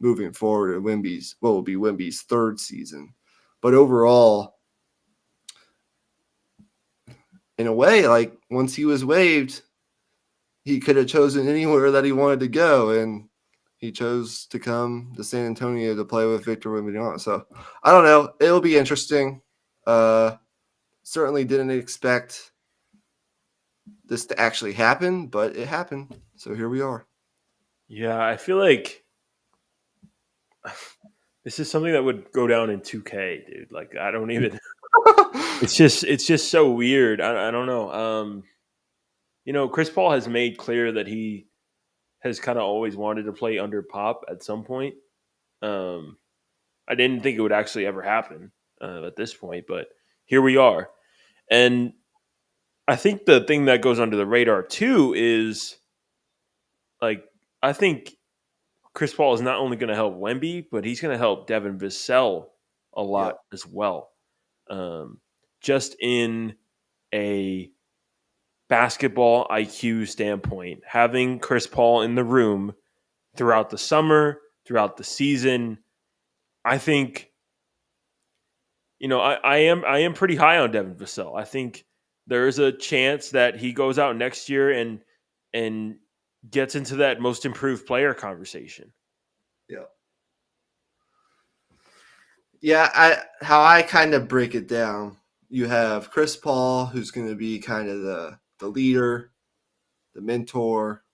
moving forward in what will be Wemby's third season. But overall, in a way, like once he was waived, he could have chosen anywhere that he wanted to go, and he chose to come to San Antonio to play with Victor Wembanyama. So I don't know. It'll be interesting. Certainly didn't expect this to actually happen, but it happened. So here we are. Yeah, I feel like this is something that would go down in 2K, dude. Like I don't even. It's just so weird. I don't know. Chris Paul has made clear that he has kind of always wanted to play under Pop at some point. I didn't think it would actually ever happen at this point, but here we are. And I think the thing that goes under the radar too is like I think Chris Paul is not only going to help Wemby, but he's going to help Devin Vassell a lot as well. Just in a basketball IQ standpoint, having Chris Paul in the room throughout the summer, throughout the season, I think, I am pretty high on Devin Vassell. I think there is a chance that he goes out next year and gets into that most improved player conversation. Yeah. Yeah, how I kind of break it down, you have Chris Paul, who's going to be kind of the leader, the mentor,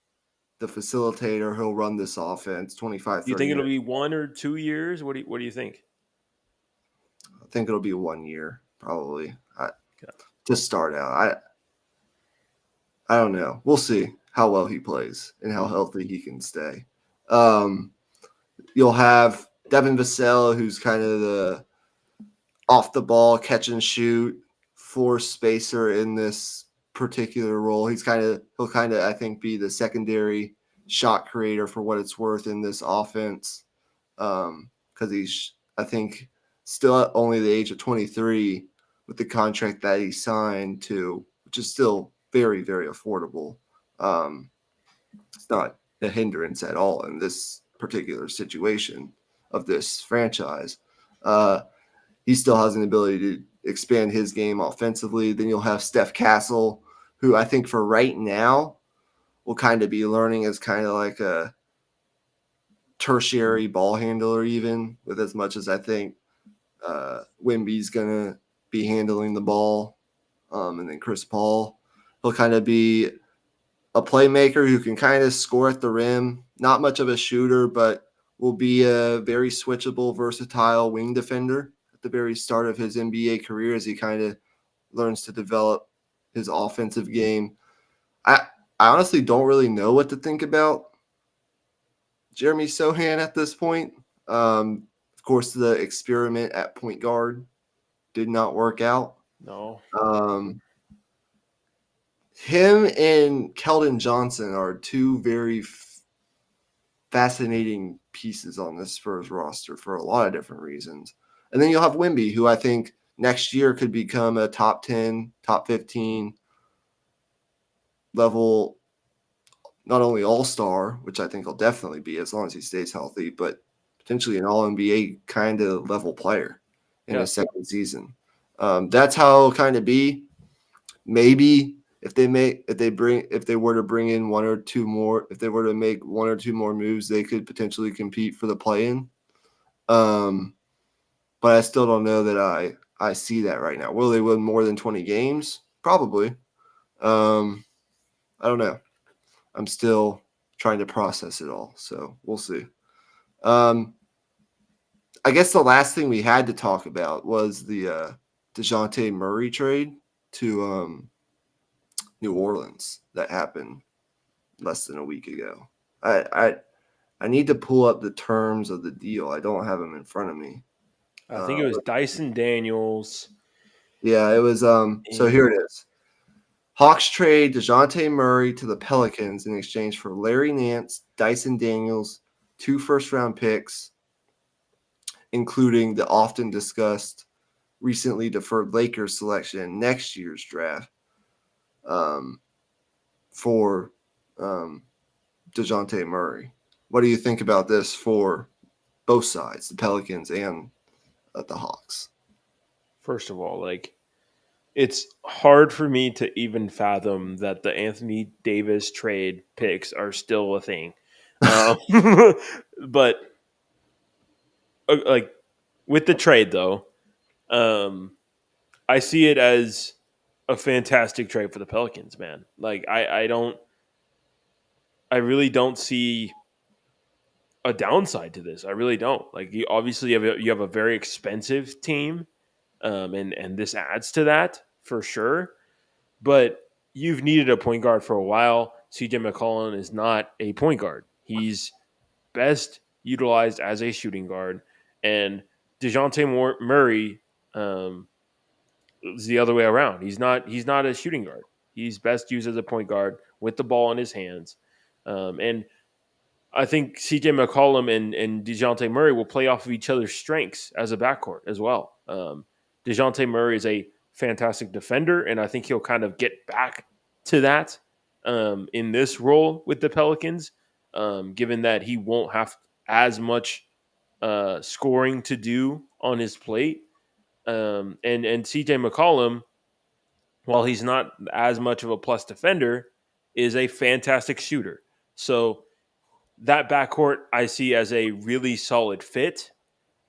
the facilitator. He'll run this offense 25, 30 You think it'll minutes. be 1 or 2 years? What do you think? I think it'll be 1 year, probably. To start out. I don't know. We'll see how well he plays and how healthy he can stay. You'll have Devin Vassell, who's kind of the off the ball catch and shoot floor spacer in this particular role. He'll kind of I think be the secondary shot creator for what it's worth in this offense, because he's I think still at only the age of 23 with the contract that he signed to, which is still very, very affordable. It's not a hindrance at all in this particular situation of this franchise. He still has an ability to expand his game offensively. Then you'll have Steph Castle, who I think for right now will kind of be learning as kind of like a tertiary ball handler, even with as much as I think Wemby's going to be handling the ball. And then Chris Paul, he'll kind of be a playmaker who can kind of score at the rim. Not much of a shooter, but will be a very switchable, versatile wing defender the very start of his NBA career as he kind of learns to develop his offensive game. I honestly don't really know what to think about Jeremy Sohan at this point. Of course, the experiment at point guard did not work out. No. Um, him and Keldon Johnson are two very fascinating pieces on this Spurs roster for a lot of different reasons. And then you'll have Wemby, who I think next year could become a top 10, top 15 level, not only all-star, which I think he'll definitely be as long as he stays healthy, but potentially an all-NBA kind of level player in his second season. That's how it'll kind of be. Maybe if they were to bring in one or two more, if they were to make one or two more moves, they could potentially compete for the play-in. But I still don't know that I see that right now. Will they win more than 20 games? Probably. I don't know. I'm still trying to process it all, so we'll see. I guess the last thing we had to talk about was the DeJounte Murray trade to New Orleans that happened less than a week ago. I need to pull up the terms of the deal. I don't have them in front of me. I think it was Dyson Daniels. Yeah, it was. So here it is. Hawks trade DeJounte Murray to the Pelicans in exchange for Larry Nance, Dyson Daniels, 2 first-round picks, including the often discussed, recently deferred Lakers selection in next year's draft for DeJounte Murray. What do you think about this for both sides, the Pelicans and the Hawks? First of all, it's hard for me to even fathom that the Anthony Davis trade picks are still a thing. But with the trade though, I see it as a fantastic trade for the Pelicans, man. I really don't see a downside to this. I really don't. You have a very expensive team, and this adds to that for sure. But you've needed a point guard for a while. CJ McCollum is not a point guard. He's best utilized as a shooting guard, and DeJounte Murray is the other way around. He's not a shooting guard. He's best used as a point guard with the ball in his hands, and I think CJ McCollum and DeJounte Murray will play off of each other's strengths as a backcourt as well. DeJounte Murray is a fantastic defender, and I think he'll kind of get back to that in this role with the Pelicans, given that he won't have as much scoring to do on his plate. And CJ McCollum, while he's not as much of a plus defender, is a fantastic shooter. So that backcourt I see as a really solid fit.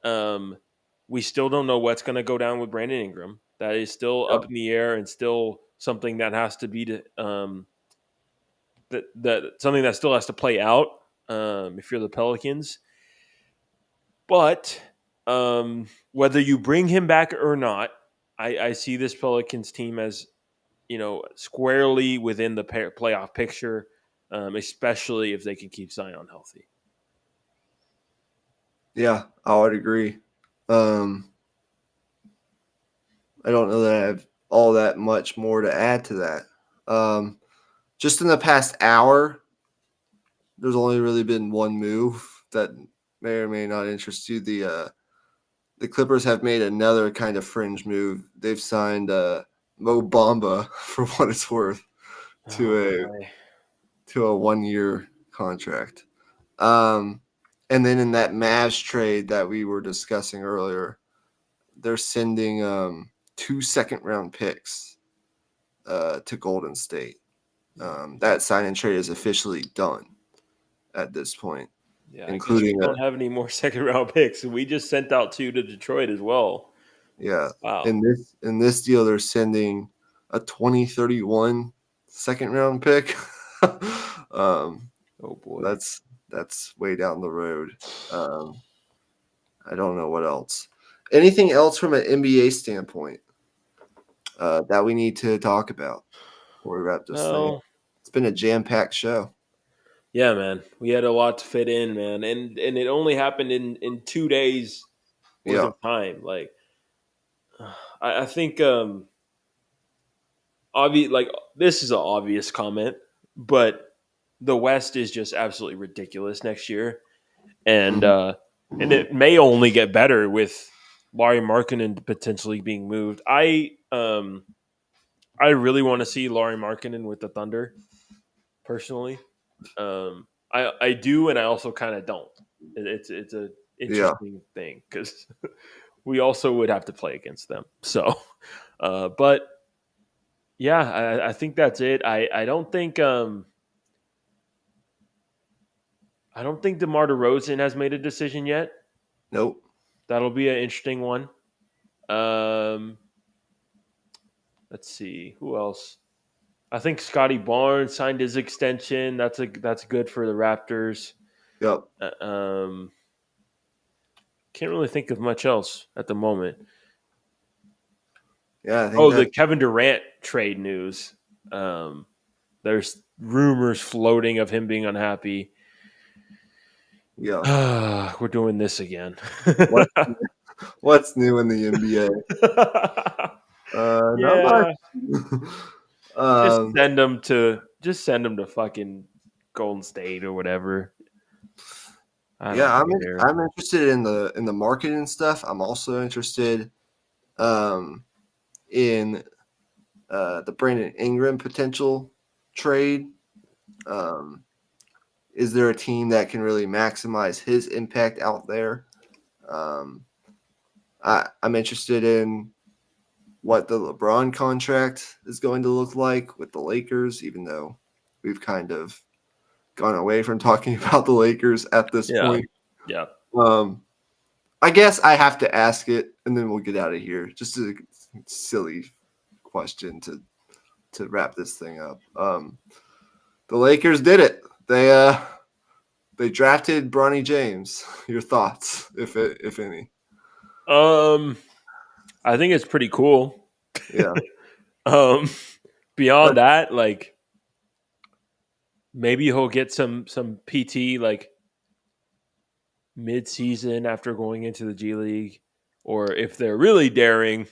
We still don't know what's going to go down with Brandon Ingram. That is still up in the air and still something that has to be something that still has to play out if you're the Pelicans. But whether you bring him back or not, I see this Pelicans team as squarely within the playoff picture, especially if they can keep Zion healthy. Yeah, I would agree. I don't know that I have all that much more to add to that. Just in the past hour, there's only really been one move that may or may not interest you. The Clippers have made another kind of fringe move. They've signed Mo Bamba for what it's worth to a 1-year contract. And then in that MAVS trade that we were discussing earlier, they're sending 2 second-round picks to Golden State. That sign and trade is officially done at this point. Yeah, including we don't have any more second round picks. We just sent out 2 to Detroit as well. Yeah. Wow. In this deal, they're sending a 2031 second round pick. Oh boy. That's way down the road. I don't know what else. Anything else from an NBA standpoint that we need to talk about before we wrap this thing? No. It's been a jam-packed show. Yeah, man. We had a lot to fit in, man. And it only happened in 2 days worth Yeah. of time. Like I think like this is an obvious comment, but the West is just absolutely ridiculous next year. And Mhm. it may only get better with Larry Markkinen potentially being moved. I really want to see Larry Markkinen with the Thunder personally. I do, and I also kind of don't. It's a Yeah. interesting thing because we also would have to play against them. So, but yeah, I think that's it. I don't think DeMar DeRozan has made a decision yet. Nope. That'll be an interesting one. Um, let's see who else. I think Scotty Barnes signed his extension. That's good for the Raptors. Yep. Can't really think of much else at the moment. Yeah, I think Oh, the that. Kevin Durant trade news. Um, there's rumors floating of him being unhappy. Yeah. We're doing this again. What What's new in the NBA? Not much. Yeah, um, just send him to fucking Golden State or whatever. I don't yeah, care. I'm interested in the marketing stuff. I'm also interested um, in the Brandon Ingram potential trade. Um, is there a team that can really maximize his impact out there? Um, I'm interested in what the LeBron contract is going to look like with the Lakers, even though we've kind of gone away from talking about the Lakers at this Yeah, point. yeah. Um, I guess I have to ask it, and then we'll get out of here. Just a silly question to wrap this thing up. The Lakers did it. They drafted Bronny James. Your thoughts, if any? Um, I think it's pretty cool. Yeah, Um, but beyond that, like maybe he'll get some PT like mid season after going into the G League, or if they're really daring,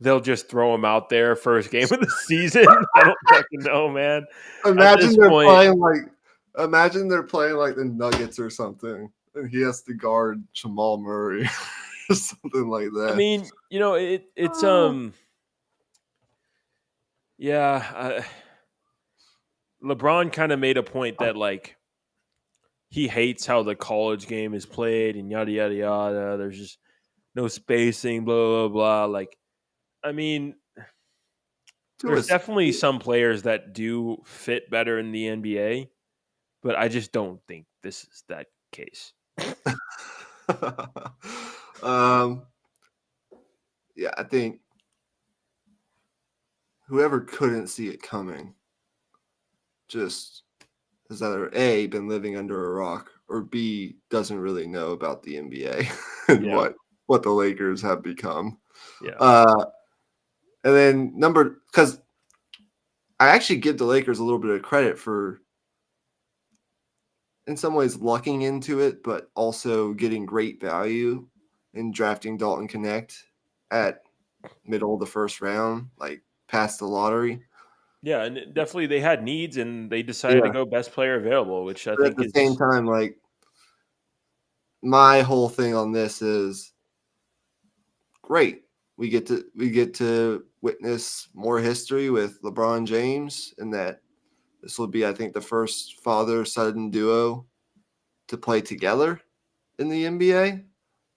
they'll just throw him out there first game of the season. I don't fucking know, man. At imagine this they're point, playing like imagine they're playing like the Nuggets or something, and he has to guard Jamal Murray or something like I that. mean, it's yeah. LeBron kind of made a point that like he hates how the college game is played and yada yada yada. There's just no spacing, blah blah blah. Like, I mean, To there's us, definitely some players that do fit better in the NBA, but I just don't think this is that case. um, yeah, I think whoever couldn't see it coming just has either A, been living under a rock, or B, doesn't really know about the NBA and Yeah, what the Lakers have become. yeah, Uh, and then because I actually give the Lakers a little bit of credit for, in some ways, lucking into it, but also getting great value in drafting Dalton Connect at middle of the first round, like past the lottery. yeah, and definitely they had needs and they decided to Yeah, go best player available, which I but at think the same is time, like my whole thing on this is great. We get to witness more history with LeBron James, and that this will be, I think, the first father-son duo to play together in the NBA.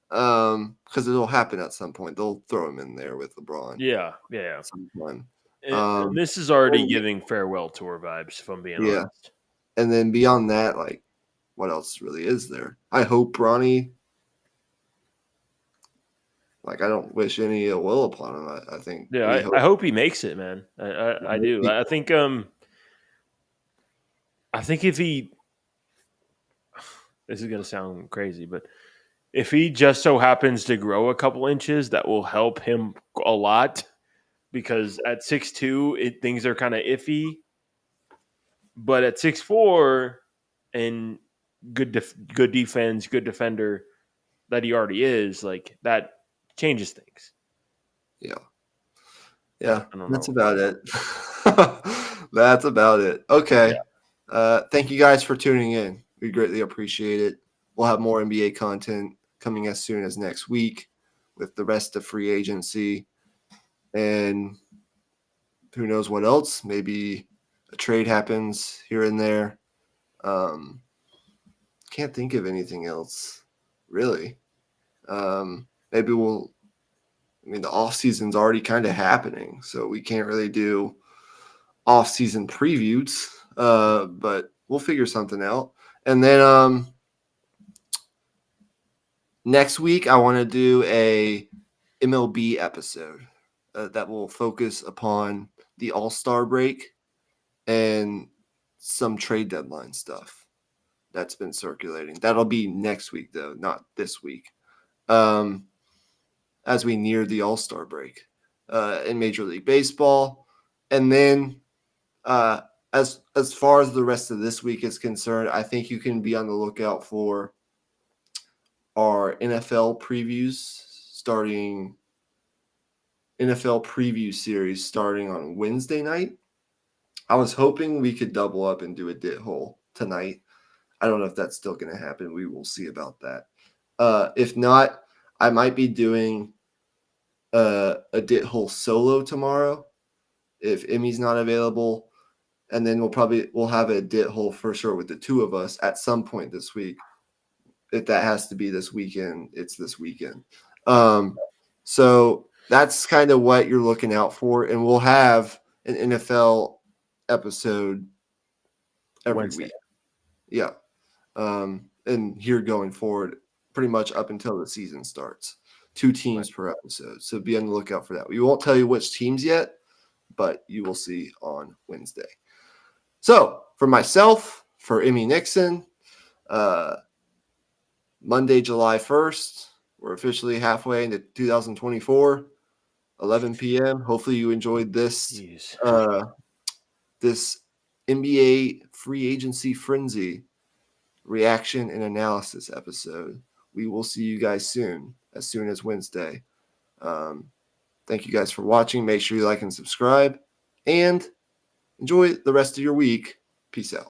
Because it'll happen at some point. They'll throw him in there with LeBron yeah. at some time. And Um, this is already and giving farewell tour vibes, if I'm being yeah, honest. and then beyond that, like, what else really is there? I hope Bronny. Like, I don't wish any ill will upon him. I think Yeah, we I hope. hope he makes it, man. I do. I think if he, this is gonna sound crazy, but if he just so happens to grow a couple inches, that will help him a lot because at 6'2", things are kind of iffy. But at 6'4", and good defense, good defender that he already is, like that changes things. Yeah. But Yeah, I don't that's know. about it. That's about it. Okay. Thank you guys for tuning in. We greatly appreciate it. We'll have more NBA content coming as soon as next week with the rest of free agency. And who knows what else? Maybe a trade happens here and there. Can't think of anything else, really. Maybe the off season's already kind of happening, so we can't really do off-season previews, but we'll figure something out. And then next week, I want to do a MLB episode that will focus upon the All-Star break and some trade deadline stuff that's been circulating. That'll be next week, though, not this week, as we near the All-Star break in Major League Baseball. And then as far as the rest of this week is concerned, I think you can be on the lookout for our NFL preview series starting on Wednesday night. I was hoping we could double up and do a dit hole tonight. I don't know if that's still going to happen. We will see about that. If not, I might be doing a dit hole solo tomorrow if Emmy's not available. And then we'll have a dit hole for sure with the two of us at some point this week. If that has to be this weekend, it's this weekend. So that's kind of what you're looking out for. And we'll have an NFL episode every Wednesday. week. Yeah. And here going forward, pretty much up until the season starts. 2 teams per episode. So be on the lookout for that. We won't tell you which teams yet, but you will see on Wednesday. So for myself, for Emmy Nixon, Monday, July 1st, we're officially halfway into 2024, 11 p.m. Hopefully you enjoyed this this NBA free agency frenzy reaction and analysis episode. We will see you guys soon as Wednesday. Thank you guys for watching. Make sure you like and subscribe, and enjoy the rest of your week. Peace out.